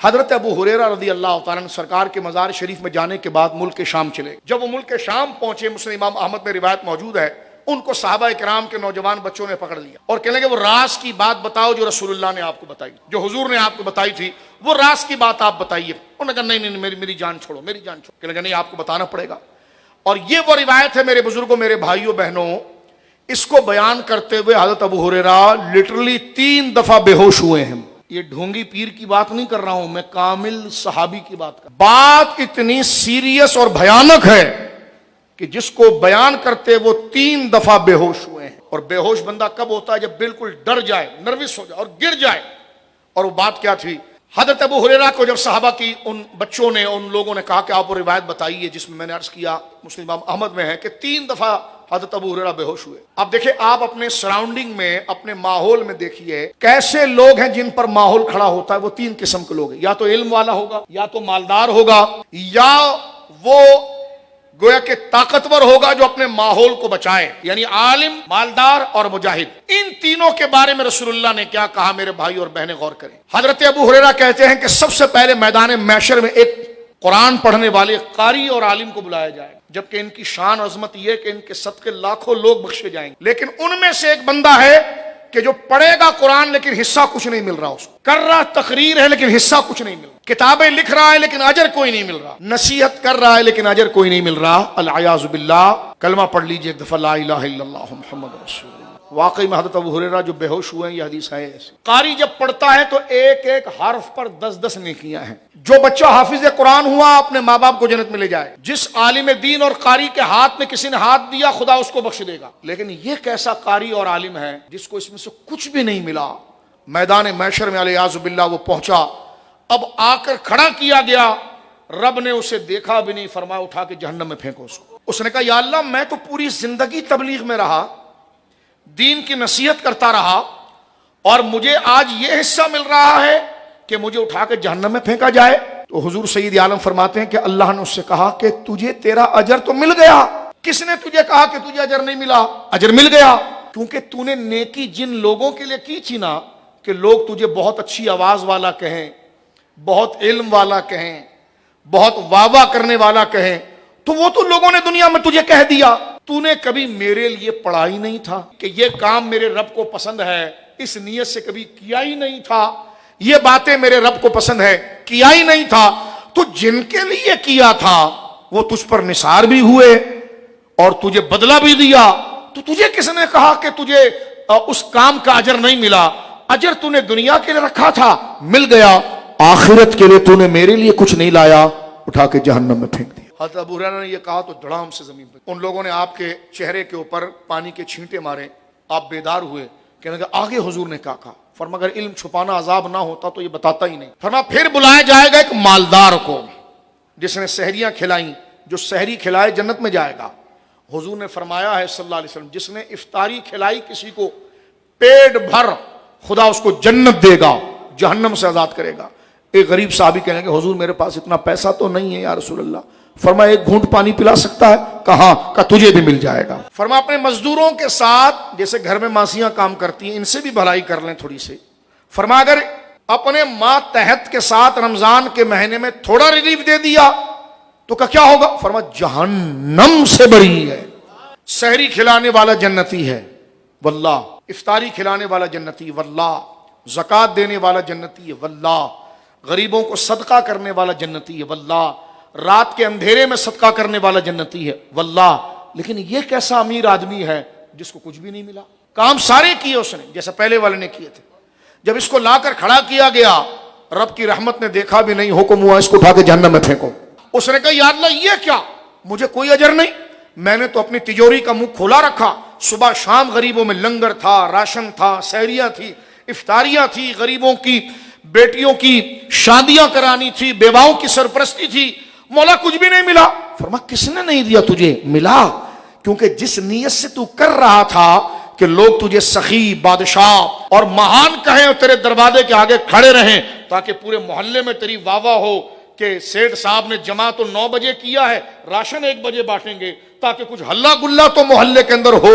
حضرت ابو ہریرہ رضی اللہ تعالیٰ عنہ سرکار کے مزار شریف میں جانے کے بعد ملک شام چلے. جب وہ ملک شام پہنچے، مسلم امام احمد میں روایت موجود ہے، ان کو صحابہ کرام کے نوجوان بچوں نے پکڑ لیا اور کہنے لگے وہ راز کی بات بتاؤ جو رسول اللہ نے آپ کو بتائی، جو حضور نے آپ کو بتائی تھی، وہ راز کی بات آپ بتائیے. انہوں نے کہا نہیں میری جان چھوڑو، میری جان چھوڑو. کہنے لگا نہیں آپ کو بتانا پڑے گا. اور یہ وہ روایت ہے میرے بزرگوں، میرے بھائیوں بہنوں، اس کو بیان کرتے ہوئے حضرت ابو ہریرہ لٹرلی 3 دفعہ بے ہوش ہوئے ہیں. یہ ڈھونگی پیر کی بات نہیں کر رہا ہوں، میں کامل صحابی کی بات کر رہا ہوں. بات اتنی سیریس اور بھیانک ہے کہ جس کو بیان کرتے وہ 3 دفعہ بے ہوش ہوئے ہیں. اور بے ہوش بندہ کب ہوتا ہے؟ جب بالکل ڈر جائے، نروس ہو جائے اور گر جائے. اور وہ بات کیا تھی؟ حضرت ابو ہریرہ کو جب صحابہ کی ان بچوں نے، ان لوگوں نے کہا کہ آپ وہ روایت بتائیے جس میں نے عرض کیا مسلم امام احمد میں ہے کہ 3 دفعہ حضرت ابو ہریرہ بے ہوش ہوئے. اب دیکھیں آپ اپنے سراؤنڈنگ میں، اپنے ماحول میں دیکھیے کیسے لوگ ہیں جن پر ماحول کھڑا ہوتا ہے. وہ 3 قسم کے لوگ ہیں، یا تو علم والا ہوگا، یا تو مالدار ہوگا، یا وہ گویا کہ طاقتور ہوگا جو اپنے ماحول کو بچائے. یعنی عالم، مالدار اور مجاہد. ان تینوں کے بارے میں رسول اللہ نے کیا کہا میرے بھائی اور بہنیں غور کریں. حضرت ابو ہریرہ کہتے ہیں کہ سب سے پہلے میدان محشر میں ایک قرآن پڑھنے والے قاری اور عالم کو بلایا جائے، جبکہ ان کی شان عظمت یہ کہ ان کے صدقے لاکھوں لوگ بخشے جائیں گے. لیکن ان میں سے ایک بندہ ہے کہ جو پڑھے گا قرآن لیکن حصہ کچھ نہیں مل رہا، اس کو کر رہا تقریر ہے لیکن حصہ کچھ نہیں مل رہا، کتابیں لکھ رہا ہے لیکن اجر کوئی نہیں مل رہا، نصیحت کر رہا ہے لیکن اجر کوئی نہیں مل رہا. العیاذ باللہ. کلمہ پڑھ لیجئے ایک دفعہ، لا الہ الا اللہ محمد رسول اللہ. واقعی میں حضرت ابو ہریرہ جو بے ہوش ہوئے ہیں، یہ حدیث ہے ایسی. قاری جب پڑھتا ہے تو ایک ایک حرف پر 10 نیکیاں ہیں. جو بچہ حافظ قرآن ہوا اپنے ماں باپ کو جنت میں لے جائے. جس عالم دین اور قاری کے ہاتھ میں کسی نے ہاتھ دیا خدا اس کو بخش دے گا. لیکن یہ کیسا قاری اور عالم ہے جس کو اس میں سے کچھ بھی نہیں ملا؟ میدان محشر میں العیاذ باللہ وہ پہنچا. اب آ کر کھڑا کیا گیا، رب نے اسے دیکھا بھی نہیں، فرمایا اٹھا کے جہنم میں پھینکو اس کو. اس نے کہا یا اللہ میں تو پوری زندگی تبلیغ میں رہا، دین کی نصیحت کرتا رہا، اور مجھے آج یہ حصہ مل رہا ہے کہ مجھے اٹھا کے جہنم میں پھینکا جائے. تو حضور سید عالم فرماتے ہیں کہ اللہ نے اس سے کہا کہ تجھے تیرا اجر تو مل گیا. کس نے تجھے کہا کہ تجھے اجر نہیں ملا؟ اجر مل گیا، کیونکہ تو نے نیکی جن لوگوں کے لیے کی تھی نا، کہ لوگ تجھے بہت اچھی آواز والا کہیں، بہت علم والا کہیں، بہت واہ واہ کرنے والا کہیں، تو وہ تو لوگوں نے دنیا میں تجھے کہہ دیا. تو نے کبھی میرے لیے پڑھا ہی نہیں تھا کہ یہ کام میرے رب کو پسند ہے، اس نیت سے کبھی کیا ہی نہیں تھا. یہ باتیں میرے رب کو پسند ہے، کیا ہی نہیں تھا. تو جن کے لیے کیا تھا وہ تجھ پر نثار بھی ہوئے اور تجھے بدلہ بھی دیا. تو تجھے کس نے کہا کہ تجھے اس کام کا اجر نہیں ملا؟ اجر تو نے دنیا کے لیے رکھا تھا، مل گیا. آخرت کے لیے تو نے میرے لیے کچھ نہیں لایا، اٹھا کے جہنم میں پھینک دیا. حضرت ابو ہریرہ نے یہ کہا تو دھڑام سے زمین پہ ان لوگوں نے آپ کے چہرے کے اوپر پانی کے چھینٹے مارے. آپ بیدار ہوئے. کہنے لگے آگے حضور نے کیا کہا؟ فرما اگر علم چھپانا عذاب نہ ہوتا تو یہ بتاتا ہی نہیں. فرما پھر بلایا جائے گا ایک مالدار کو جس نے سحریاں کھلائیں، جو سحری کھلائے جنت میں جائے گا. حضور نے فرمایا ہے صلی اللہ علیہ وسلم جس نے افطاری کھلائی کسی کو پیٹ بھر، خدا اس کو جنت دے گا، جہنم سے آزاد کرے گا. ایک غریب صحابی کہنے لگے حضور میرے پاس اتنا پیسہ تو نہیں ہے یا رسول اللہ. فرمایا ایک گھونٹ پانی پلا سکتا ہے؟ کہاں؟ کہ تجھے بھی مل جائے گا. فرمایا اپنے مزدوروں کے ساتھ، جیسے گھر میں ماسیاں کام کرتی ہیں، ان سے بھی بھلائی کر لیں تھوڑی سی. فرمایا اگر اپنے ماتحت کے ساتھ رمضان کے مہینے میں تھوڑا ریلیف دے دیا تو کیا ہوگا؟ فرمایا جہنم سے بری ہے. سحری کھلانے والا جنتی ہے واللہ، افطاری کھلانے والا جنتی واللہ، زکوٰۃ دینے والا جنتی ہے واللہ، غریبوں کو صدقہ کرنے والا جنتی ہے واللہ، رات کے اندھیرے میں صدقہ کرنے والا جنتی ہے واللہ. لیکن یہ کیسا امیر آدمی ہے جس کو کچھ بھی نہیں ملا؟ کام سارے کیے اس نے جیسا پہلے والے نے کیے تھے. جب اس کو لا کر کھڑا کیا گیا، رب کی رحمت نے دیکھا بھی نہیں، حکم ہوا اس کو اٹھا کے جہنم میں پھینکو. اس نے کہا یا اللہ یہ کیا؟ مجھے کوئی اجر نہیں، میں نے تو اپنی تجوری کا منہ کھولا رکھا. صبح شام غریبوں میں لنگر تھا، راشن تھا، سحریاں تھی، افطاریاں تھی، غریبوں کی بیٹیوں کی شادیاں کرانی تھی، بیواؤں کی سرپرستی تھی. مولا کچھ بھی نہیں ملا. فرمایا کس نے نہیں دیا تجھے؟ ملا، کیونکہ جس نیت سے تو کر رہا تھا کہ لوگ تجھے سخی، بادشاہ اور مہان کہیں اور تیرے دروازے کے آگے کھڑے رہیں تاکہ پورے محلے میں تیری واہ واہ ہو کہ سیٹھ صاحب نے جمع تو 9 بجے کیا ہے، راشن 1 بجے بانٹیں گے، تاکہ کچھ ہلا گلا تو محلے کے اندر ہو.